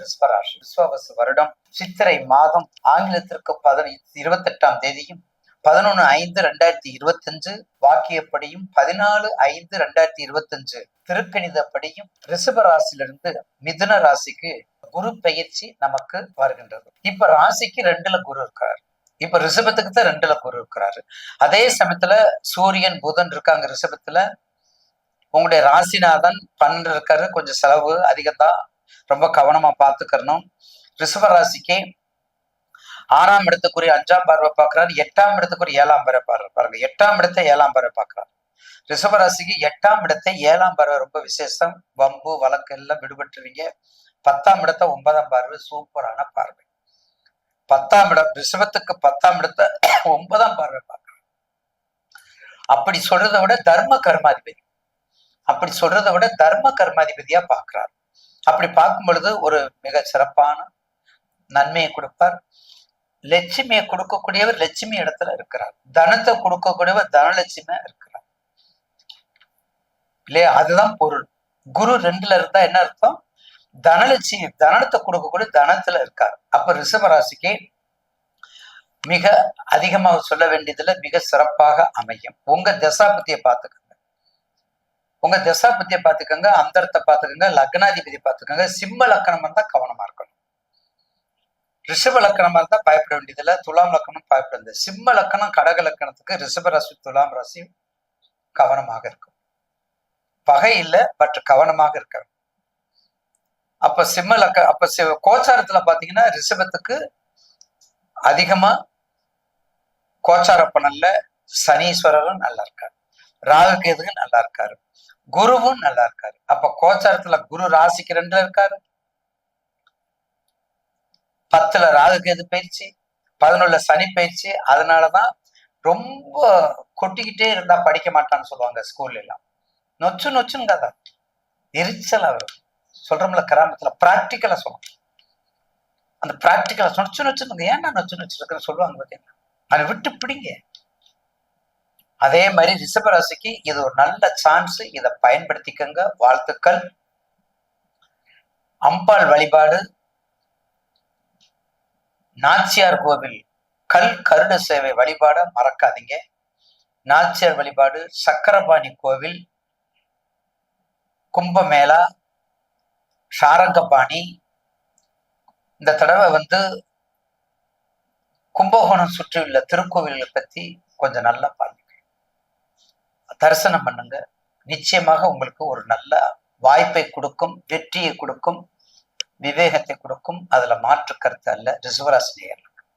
ரிஸ்வராசி விஸ்வாவசு வருடம் சித்திரை மாதம் ஆங்கிலத்திற்கு 28ஆம் தேதியும் 11/5/2025 வாக்கியப்படியும் 14/5/2025 திருக்கணிதப்படியும் ரிஷப ராசியிலிருந்து மிதுன ராசிக்கு குரு பெயர்ச்சி நமக்கு வருகின்றது. இப்ப ராசிக்கு 2ல குரு இருக்கிறார். இப்ப ரிஷபத்துக்கு தான் 2ல குரு இருக்கிறாரு. அதே சமயத்துல சூரியன் புதன் இருக்காங்க ரிஷபத்துல. உங்களுடைய ராசிநாதன் 12 இருக்காரு. கொஞ்சம் செலவு அதிகம்தான், ரொம்ப கவனமா பார்த்துக்கணும். ரிஷப ராசிக்கு 6ஆம் இடத்துக்குரிய 5ஆம் பார்வை பார்க்கிறாரு. 8ஆம் இடத்துக்குரிய 7ஆம் பார்வை பாருங்க. 8ஆம் இடத்தை 7ஆம் பார்வை பார்க்கிறார். ரிஷபராசிக்கு 8ஆம் இடத்தை 7ஆம் பார்வை ரொம்ப விசேஷம். வம்பு வழக்கு எல்லாம் விடுபட்டுருவீங்க. 10ஆம் இடத்தை 9ஆம் பார்வை சூப்பரான பார்வை. 10ஆம் இடம் ரிஷபத்துக்கு 10ஆம் இடத்தை 9ஆம் பார்வை பார்க்கிறார். அப்படி சொல்றதை விட தர்ம கர்மாதிபதியா பார்க்கிறார். அப்படி பார்க்கும் பொழுது ஒரு மிக சிறப்பான நன்மையை கொடுப்பார். லட்சுமியை கொடுக்கக்கூடியவர் லட்சுமி இடத்துல இருக்கிறார். தனத்தை கொடுக்கக்கூடியவர் தனலட்சுமியா இருக்கிறார் இல்லையா? அதுதான் பொருள். குரு 2ல இருந்தா என்ன அர்த்தம்? தனலட்சுமி தனத்தை கொடுக்கக்கூடிய தனத்துல இருக்கார். அப்ப ரிஷபராசிக்கு மிக அதிகமாக சொல்ல வேண்டியதுல மிக சிறப்பாக அமையும். உங்க தசாபத்தியை பார்த்துக்கோங்க, அந்தரத்தை பார்த்துக்கோங்க, லக்னாதிபதி பார்த்துக்கோங்க. சிம்ம லக்கணம் இருந்தா கவனமா இருக்கணும். ரிஷப லக்கணமா இருந்தா பயப்பட வேண்டியதில்லை. துலாம் லக்கணம் பயப்பட வேண்டியது. சிம்ம லக்கணம் கடக லக்கணத்துக்கு ரிஷப ராசி துலாம் ராசி கவனமாக இருக்கும். பகை இல்லை, பட் கவனமாக இருக்க. அப்ப கோச்சாரத்துல பாத்தீங்கன்னா ரிஷபத்துக்கு அதிகமா கோச்சார பலன்ல சனீஸ்வரரும் நல்லா இருக்காரு, ராகு கேதுக்கு நல்லா இருக்காரு, குருவும் நல்லா இருக்காரு. அப்ப கோச்சாரத்துல குரு ராசிக்கு 2ல இருக்காரு. 10ல ராகு கேது பயிற்சி, 11ல சனி பயிற்சி. அதனாலதான் ரொம்ப கொட்டிக்கிட்டே இருந்தா படிக்க மாட்டான்னு சொல்லுவாங்க ஸ்கூல்ல எல்லாம். நொச்சுன்னு கதை எரிச்சல் அவர் சொல்றோம்ல. கிராமத்துல பிராக்டிக்கலா சொல்லணும். அந்த பிராக்டிக்கலா நொச்சுங்க ஏன்னா நொச்சு இருக்கிற சொல்லுவாங்க பார்த்தீங்கன்னா, அதை விட்டு பிடிங்க. அதே மாதிரி ரிஷபராசிக்கு இது ஒரு நல்ல சான்ஸ். இதை பயன்படுத்திக்கங்க. வாழ்த்துக்கள். அம்பாள் வழிபாடு, நாச்சியார் கோவில் கருட சேவை வழிபாட மறக்காதீங்க. நாச்சியார் வழிபாடு, சக்கரபாணி கோவில், கும்பமேளா, சாரங்கபாணி. இந்த தடவை கும்பகோணம் சுற்றியுள்ள திருக்கோவில்களை பத்தி கொஞ்சம் நல்லா பாருங்க, தரிசனம் பண்ணுங்க. நிச்சயமாக உங்களுக்கு ஒரு நல்ல வாய்ப்பை கொடுக்கும், வெற்றியை கொடுக்கும், விவேகத்தை கொடுக்கும். அதுல மாற்று கருத்து அல்ல. ரிஷபராசி